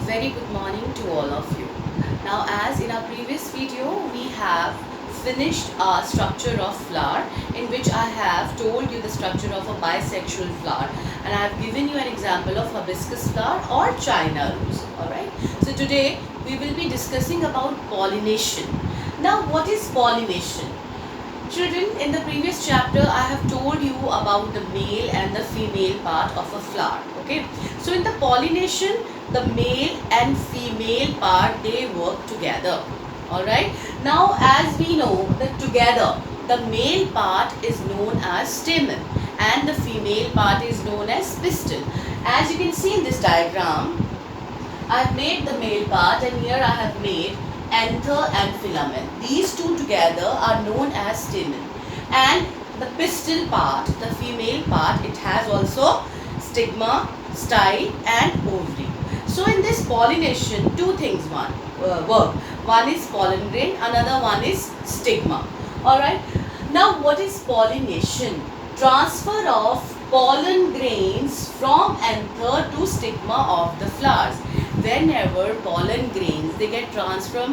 very good morning to all of you. Now, as in our previous video, we have finished our structure of flower, in which I have told you the structure of a bisexual flower, and I have given you an example of hibiscus flower or China rose. Alright, so today we will be discussing about pollination. Now, what is pollination? Children, in the previous chapter I have told you about the male and the female part of a flower. Okay, so in the pollination, the male and female part, they work together. Alright, now as we know that together the male part is known as stamen and the female part is known as pistil. As you can see in this diagram, I have made the male part and here I have made anther and filament. These two together are known as stamen. And the pistil part, the female part, it has also stigma, style and ovary. So in this pollination, two things work. One is pollen grain, another one is stigma. Alright. Now what is pollination? Transfer of pollen grains from anther to stigma of the flowers. Whenever pollen grains, they get transfer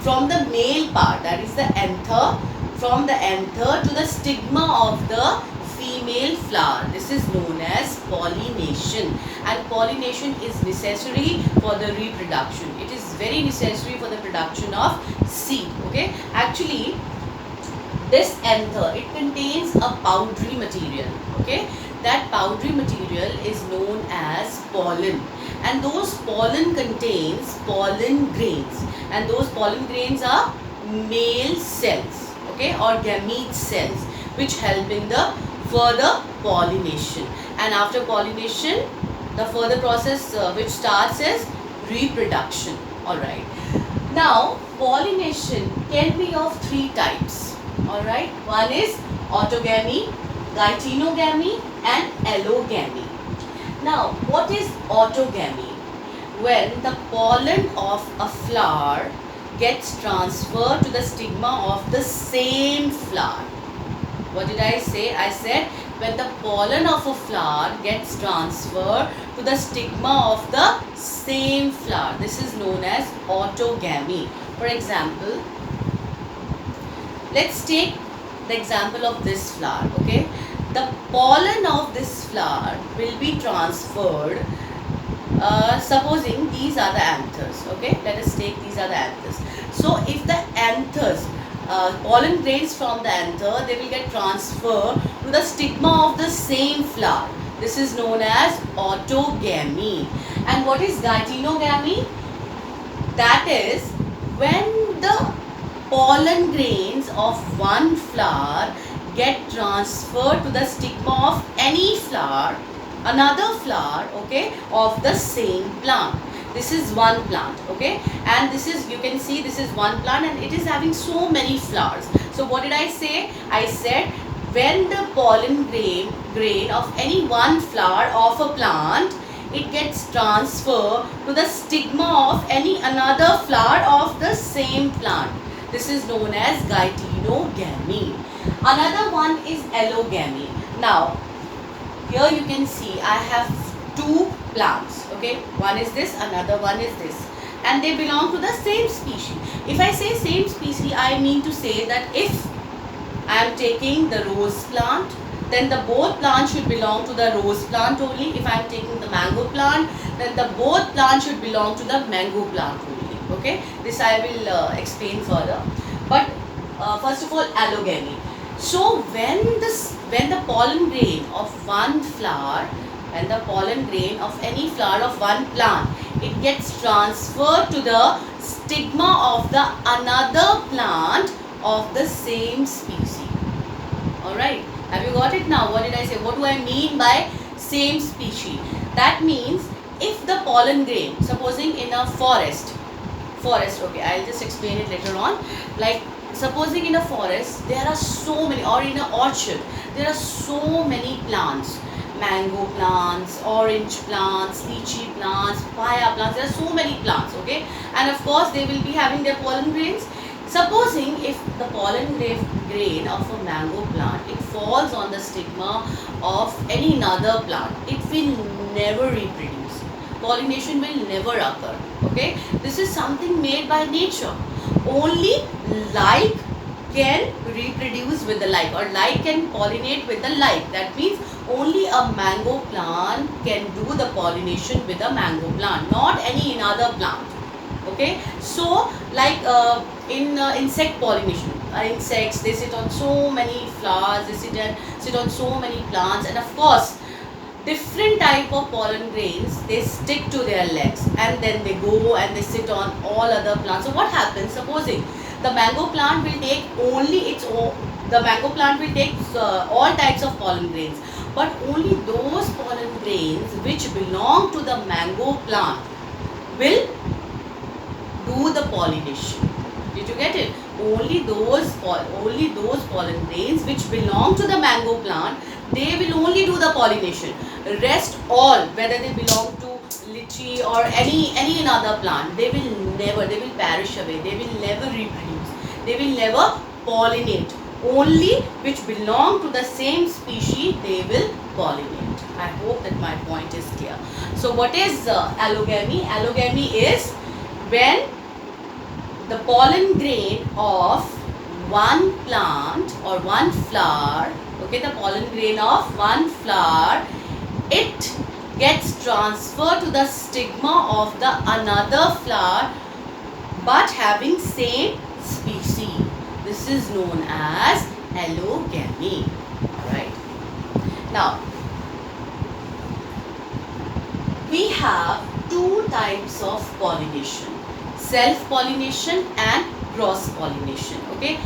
from the male part, that is the anther, from the anther to the stigma of the female flower. This is known as pollination, and pollination is necessary for the reproduction. It is very necessary for the production of seed. Okay, actually this anther, it contains a powdery material. Okay, that powdery material is known as pollen, and those pollen contains pollen grains, and those pollen grains are male cells, okay, or gamete cells, which help in the further pollination. And after pollination, the further process which starts is reproduction. Alright, now pollination can be of three types. Alright, one is autogamy, geitonogamy and allogamy. Now, what is autogamy? When the pollen of a flower gets transferred to the stigma of the same flower. What did I say? I said when the pollen of a flower gets transferred to the stigma of the same flower. This is known as autogamy. For example, let's take the example of this flower. Okay, the pollen of this flower will be transferred, supposing these are the anthers. Okay, let us take these are the anthers. So if the anthers, pollen grains from the anther, they will get transferred to the stigma of the same flower. This is known as autogamy. And what is geitonogamy? That is when the pollen grains of one flower get transferred to the stigma of any flower, another flower, okay, of the same plant. This is one plant, okay, and this is, you can see this is one plant and it is having so many flowers. So what did I say? I said when the pollen grain of any one flower of a plant, it gets transferred to the stigma of any another flower of the same plant. This is known as geitonogamy. Another one is allogamy. Now, here you can see I have two plants. Okay, one is this, another one is this, and they belong to the same species. If I say same species, I mean to say that if I am taking the rose plant, then the both plants should belong to the rose plant only. If I am taking the mango plant, then the both plants should belong to the mango plant only. Okay, this I will explain further. But first of all, allogamy. So when the pollen grain of one flower and the pollen grain of any flower of one plant, it gets transferred to the stigma of the another plant of the same species. Alright, have you got it now? What did I say? What do I mean by same species? That means if the pollen grain, supposing in a forest, okay, I'll just explain it later on. Like supposing in a forest there are so many, or in an orchard there are so many plants, mango plants, orange plants, lychee plants, papaya plants, there are so many plants, okay, and of course they will be having their pollen grains. Supposing if the pollen grain of a mango plant, it falls on the stigma of any other plant, it will never reproduce. pollination will never occur. Okay, this is something made by nature. Only like can reproduce with the like, or like can pollinate with the like. That means only a mango plant can do the pollination with a mango plant, not any another plant. Okay, so like in insect pollination, insects, they sit on so many flowers, they sit on so many plants, and of course different type of pollen grains, they stick to their legs and then they go and they sit on all other plants. So what happens, supposing the mango plant will take only its own, the mango plant will take all types of pollen grains, but only those pollen grains which belong to the mango plant will do the pollination. Did you get it? Only those pollen grains which belong to the mango plant, they will only do the pollination. Rest all, whether they belong to lychee or any another plant, they will perish away. They will never reproduce. They will never pollinate. Only which belong to the same species, they will pollinate. I hope that my point is clear. So what is allogamy? Allogamy is when the pollen grain of one plant or one flower, okay, the pollen grain of one flower, it gets transferred to the stigma of the another flower but having same species. This is known as allogamy. Right. Now, we have two types of pollination: self-pollination and cross-pollination. Okay,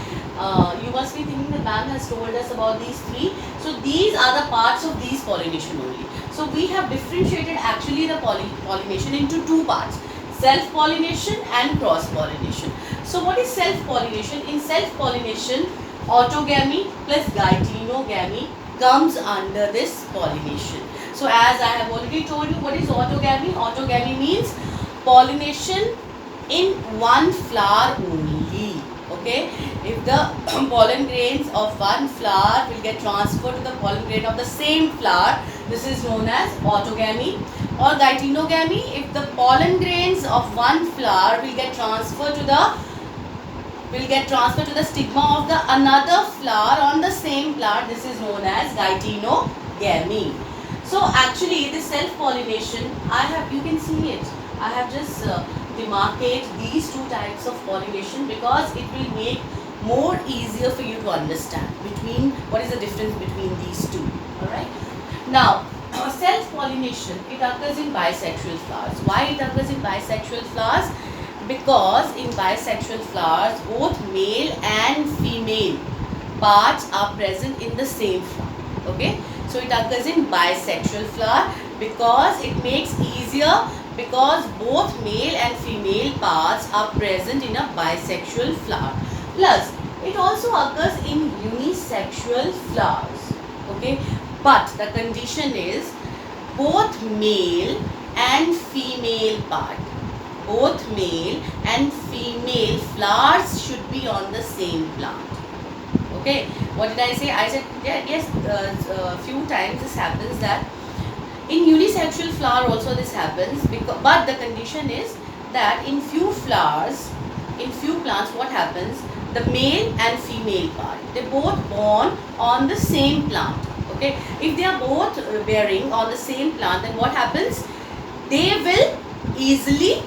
you must be thinking the ma'am has told us about these three. So these are the parts of these pollination only. So we have differentiated actually the pollination into two parts: self-pollination and cross-pollination. So what is self-pollination? In self-pollination, autogamy plus geitonogamy comes under this pollination. So as I have already told you, what is autogamy? Autogamy means pollination in one flower only. Okay, if the pollen grains of one flower will get transferred to the pollen grain of the same flower, this is known as autogamy. Or geitonogamy, if the pollen grains of one flower will get transferred to the stigma of the another flower on the same plant, this is known as geitonogamy. So actually this self-pollination, you can see it, I have just demarcate these two types of pollination because it will make more easier for you to understand between what is the difference between these two. Alright. Now, self-pollination, it occurs in bisexual flowers. Why it occurs in bisexual flowers? Because in bisexual flowers, both male and female parts are present in the same flower. Okay. So it occurs in bisexual flower because it makes easier, because both male and female parts are present in a bisexual flower. Plus, it also occurs in unisexual flowers. Okay, but the condition is both male and female both male and female flowers should be on the same plant. Okay, what did I say? I said, yeah, yes, few times this happens that in unisexual flower also this happens, but the condition is that in few flowers, in few plants, what happens, the male and female part, they both born on the same plant. Okay, if they are both bearing on the same plant, then what happens, they will easily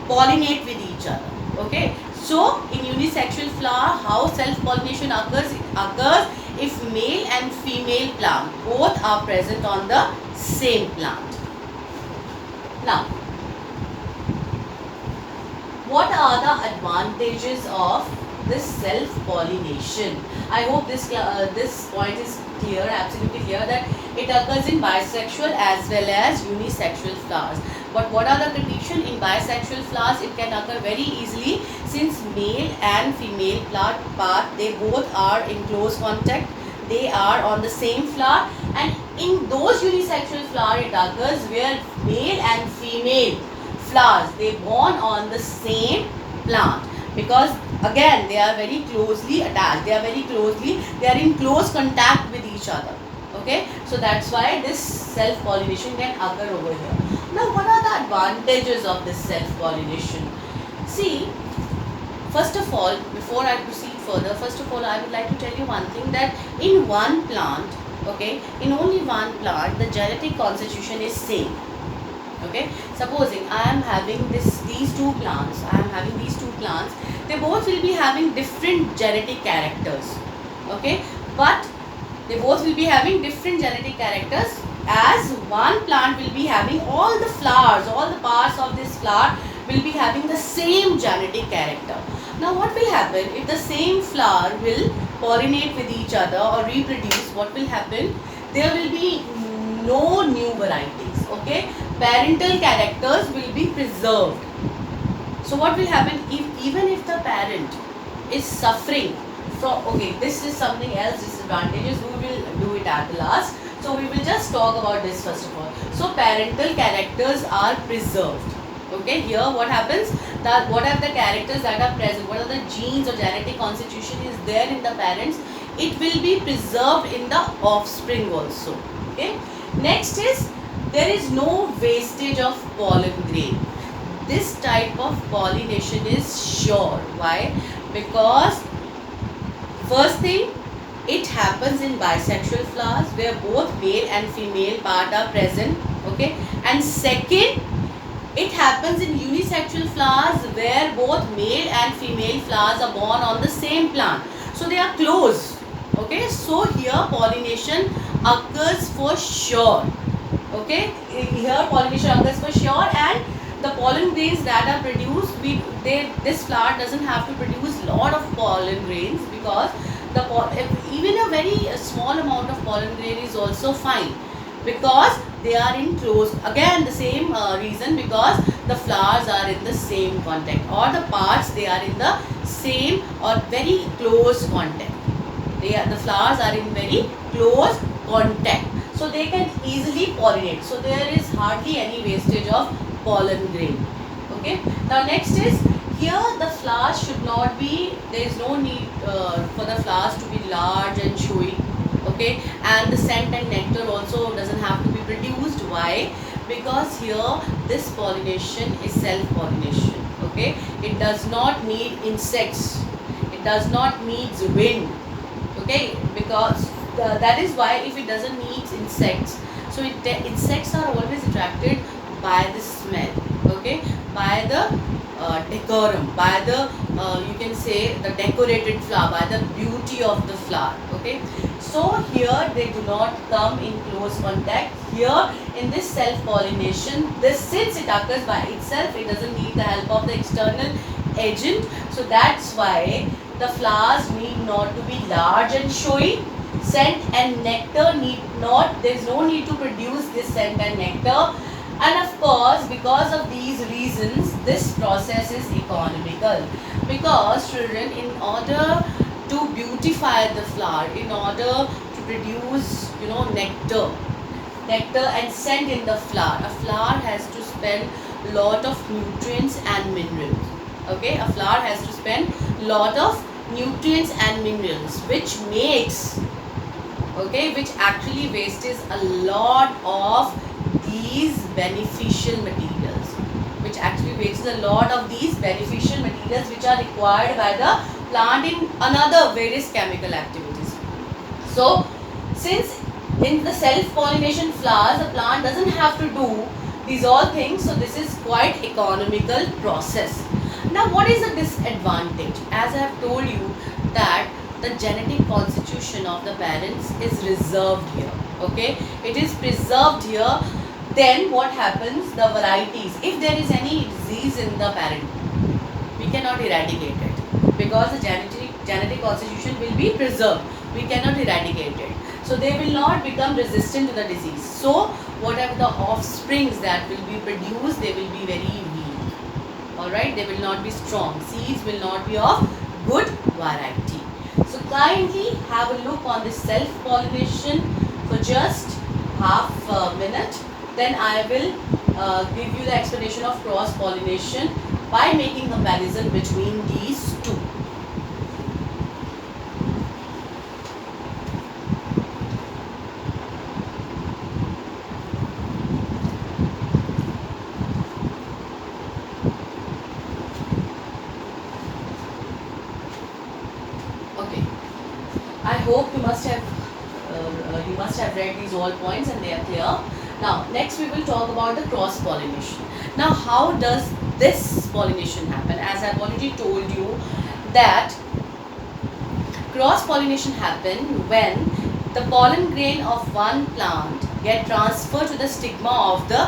pollinate with each other. Okay, so in unisexual flower, how self-pollination occurs? It occurs if male and female plant both are present on the same plant. Now, what are the advantages of this self-pollination? I hope this point is clear, absolutely clear, that it occurs in bisexual as well as unisexual flowers. But what are the conditions? In bisexual flowers, it can occur very easily since male and female part, they both are in close contact, they are on the same flower, and in those unisexual flower it occurs where male and female flowers, they born on the same plant, because again they are very closely attached, they are in close contact with each other. Okay, so that's why this self-pollination can occur over here. Now, what are the advantages of this self-pollination? See, first of all, before I proceed further, first of all, I would like to tell you one thing, that in one plant, okay, in only one plant, the genetic constitution is same. Okay, supposing I am having these two plants, they both will be having different genetic characters. Okay, but they both will be having different genetic characters, as one plant will be having all the flowers, all the parts of this flower will be having the same genetic character. Now what will happen if the same flower will pollinate with each other or reproduce? What will happen? There will be no new varieties. Okay, parental characters will be preserved. So what will happen even if the parent is suffering from, okay, this is something else, disadvantages, we will do it at the last. So we will just talk about this first of all. So parental characters are preserved. Okay, here what happens, that what are the characters that are present, what are the genes or genetic constitution is there in the parents, it will be preserved in the offspring also. Okay, next is, there is no wastage of pollen grain. This type of pollination is sure. Why? Because first thing, it happens in bisexual flowers where both male and female part are present. Okay, and second, it happens in unisexual flowers where both male and female flowers are born on the same plant. So they are close. Okay, so here pollination occurs for sure. Okay, here pollination occurs for sure, and the pollen grains that are produced, this flower doesn't have to produce lot of pollen grains, because even a very small amount of pollen grain is also fine, because they are in close, again the same reason, because the flowers are in the same contact, or the parts, they are in the same or very close contact. The flowers are in very close contact, so they can easily pollinate. So there is hardly any wastage of pollen grain. Okay, now next is, here the flowers should not be, there is no need for the flowers to be large and showy. Okay, and the scent and nectar also doesn't have to be produced. Why? Because here this pollination is self-pollination. Okay, it does not need insects, it does not need wind. Okay, because that is why, if it doesn't need insects, so insects are always attracted by the smell. Okay, by the decorum, by the you can say the decorated flower, by the beauty of the flower. Okay, so here they do not come in close contact. Here in this self-pollination, since it occurs by itself, it doesn't need the help of the external agent. So that's why the flowers need not to be large and showy. Scent and nectar there is no need to produce this scent and nectar. And of course, because of these reasons, this process is economical. Because children, in order to beautify the flower, in order to produce, nectar and scent in the flower, a flower has to spend lot of nutrients and minerals. Okay, a flower has to spend lot of nutrients and minerals, which actually wastes a lot of these beneficial materials, which are required by the plant in another various chemical activities. So since in the self-pollination flowers, the plant doesn't have to do these all things, so this is quite economical process. Now what is the disadvantage? As I have told you that the genetic constitution of the parents is reserved here. Okay, it is preserved here. Then what happens? The varieties, if there is any disease in the parent, we cannot eradicate it, because the genetic constitution will be preserved. We cannot eradicate it. So they will not become resistant to the disease. So whatever the offsprings that will be produced, they will be very weak. Alright, they will not be strong. Seeds will not be of good variety. So kindly have a look on this self-pollination for just half a minute. Then I will give you the explanation of cross-pollination by making comparison between these two. hope you must have read these all points and they are clear. Now next we will talk about the cross pollination. Now how does this pollination happen? As I've already told you that cross pollination happen when the pollen grain of one plant get transferred to the stigma of the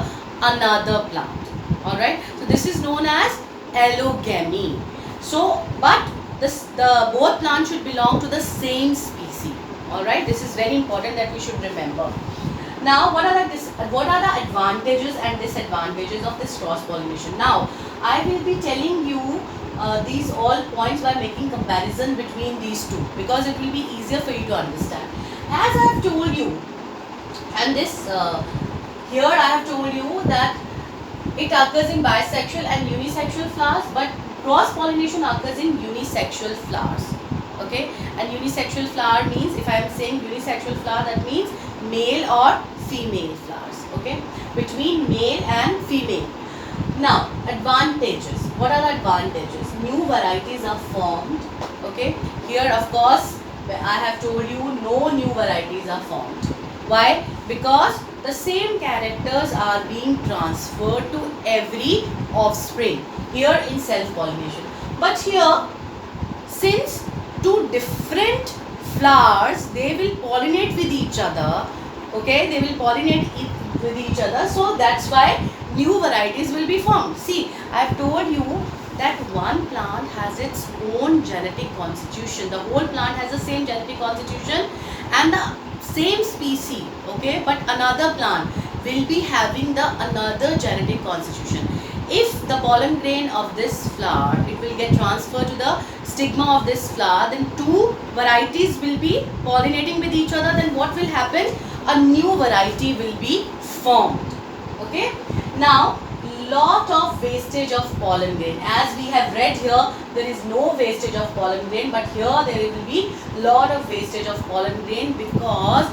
another plant. All right, so this is known as allogamy. So but the both plants should belong to the same species. All right, this is very important that we should remember. Now what are the advantages and disadvantages of this cross pollination? Now I will be telling you these all points by making comparison between these two, because it will be easier for you to understand. As I have told you, and this here I have told you that it occurs in bisexual and unisexual flowers, but cross pollination occurs in unisexual flowers. Okay, and unisexual flower means, if I am saying unisexual flower, that means male or female flowers. Okay, between male and female. Now advantages. What are the advantages? New varieties are formed. Okay, here of course I have told you no new varieties are formed. Why? Because the same characters are being transferred to every offspring here in self-pollination. But here, since two different flowers, they will pollinate with each other. Okay, they will pollinate with each other. So that's why new varieties will be formed. See, I have told you that one plant has its own genetic constitution. The whole plant has the same genetic constitution and the same species. Okay, but another plant will be having the another genetic constitution. If the pollen grain of this flower, it will get transferred to the stigma of this flower, then two varieties will be pollinating with each other. Then what will happen? A new variety will be formed. Okay. Now, lot of wastage of pollen grain. As we have read here, there is no wastage of pollen grain, but here there will be lot of wastage of pollen grain, because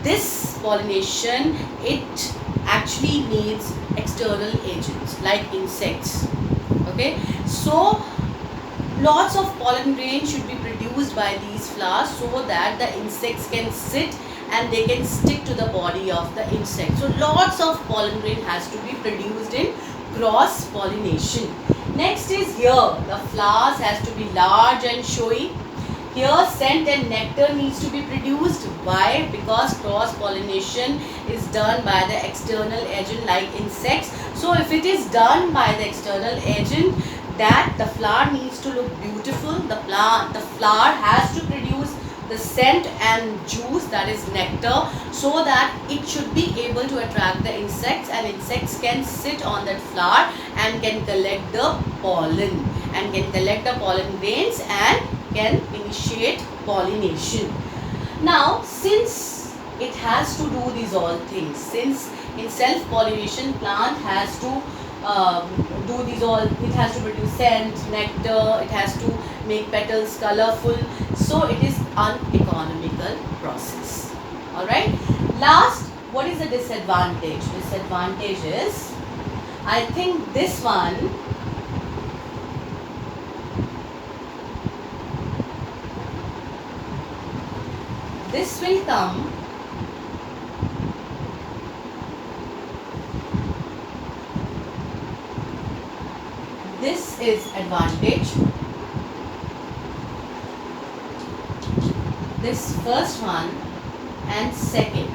this pollination, it actually needs external agents like insects. Okay, so lots of pollen grain should be produced by these flowers so that the insects can sit and they can stick to the body of the insect. So lots of pollen grain has to be produced in cross pollination. Next is here, the flowers has to be large and showy. Here scent and nectar needs to be produced. Why? Because cross pollination is done by the external agent like insects. So if it is done by the external agent, that the flower needs to look beautiful. The flower has to produce the scent and juice, that is nectar, so that it should be able to attract the insects, and insects can sit on that flower and can collect the pollen and can collect the pollen grains and can initiate pollination. Now since it has to do these all things, since in self-pollination plant has to do these all, it has to produce scent, nectar, it has to make petals colorful, so it is uneconomical process. Alright, last, what is the disadvantage? Disadvantage is, I think this one, this will come this is advantage. This first one and second,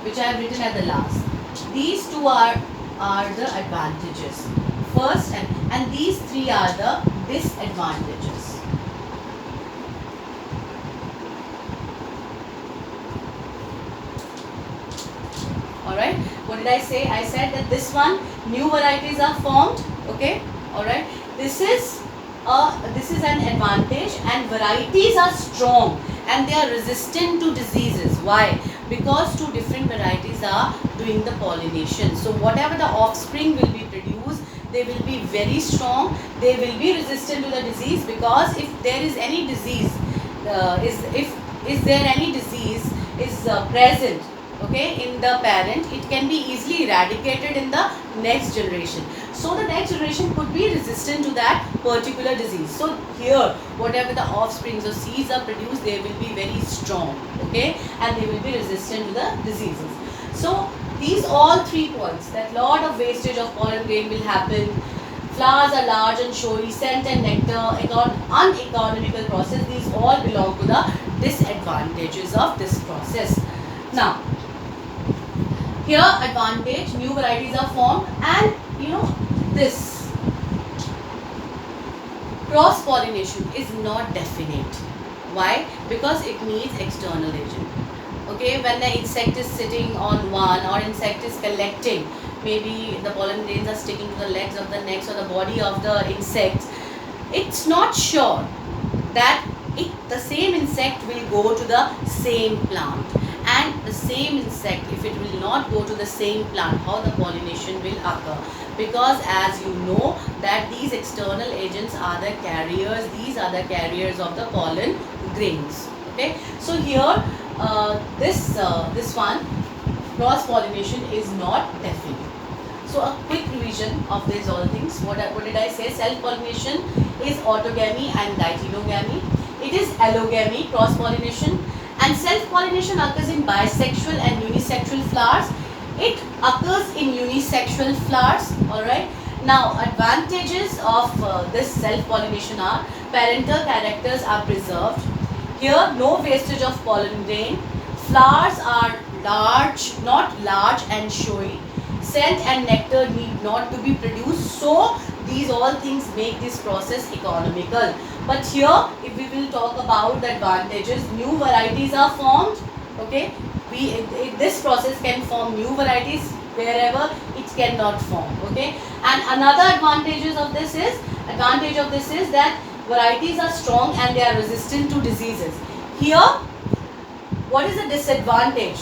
which I have written at the last. These two are the advantages. First and these three are the disadvantages. Alright, what did I say? I said that this one, new varieties are formed. Okay, alright. This is an advantage, and varieties are strong and they are resistant to diseases. Why? Because two different varieties are doing the pollination. So whatever the offspring will be produced, they will be very strong. They will be resistant to the disease, because if there is any disease, is there any disease is present, okay, in the parent, it can be easily eradicated in the next generation. So the next generation could be resistant to that particular disease. So here, whatever the offsprings or seeds are produced, they will be very strong, okay, and they will be resistant to the diseases. So these all 3 points, that lot of wastage of pollen grain will happen, flowers are large and showy, scent and nectar, uneconomical process, these all belong to the disadvantages of this process. Now, here advantage, new varieties are formed, and this cross pollination is not definite. Why? Because it needs external agent. Okay, when the insect is sitting on one, or insect is collecting, maybe the pollen grains are sticking to the legs of the necks or the body of the insect, it's not sure that the same insect will go to the same plant. And the same insect, if it will not go to the same plant, how the pollination will occur? Because as you know that these external agents are the carriers, these are the carriers of the pollen grains. Okay, so here this one, cross pollination is not definite. So a quick revision of these all things. What did I say? Self pollination is autogamy and dichotogamy. It is allogamy, cross pollination, and self pollination occurs in bisexual and unisexual flowers. It occurs in unisexual flowers. All right. Now advantages of this self pollination are: parental characters are preserved. Here no wastage of pollen grain. Flowers are large, not large and showy. Scent and nectar need not to be produced. So these all things make this process economical. But here, if we will talk about the advantages, new varieties are formed. Okay, this process can form new varieties wherever it cannot form. Okay, and another advantage of this is that varieties are strong and they are resistant to diseases. Here, what is the disadvantage?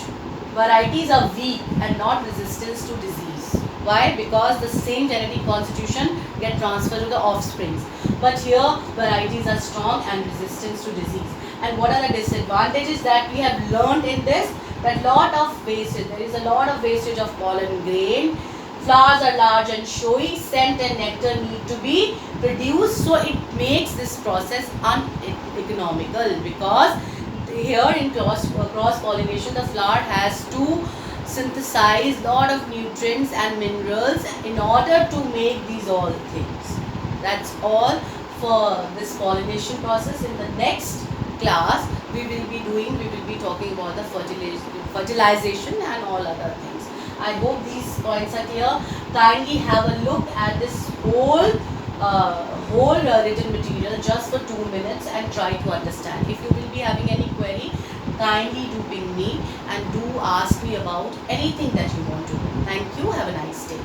Varieties are weak and not resistant to disease. Why? Because the same genetic constitution get transferred to the offsprings. But here varieties are strong and resistant to disease. And what are the disadvantages that we have learned in this? That lot of wastage. There is a lot of wastage of pollen grain. Flowers are large and showy. Scent and nectar need to be produced. So it makes this process uneconomical, because here in cross pollination, the flower has to synthesize lot of nutrients and minerals in order to make these all things. That's all for this pollination process. In the next class, we will be talking about the fertilization and all other things. I hope these points are clear. Kindly have a look at this whole written material just for 2 minutes and try to understand. If you will be having any query, kindly do ping me and do ask me about anything that you want to know. Thank you. Have a nice day.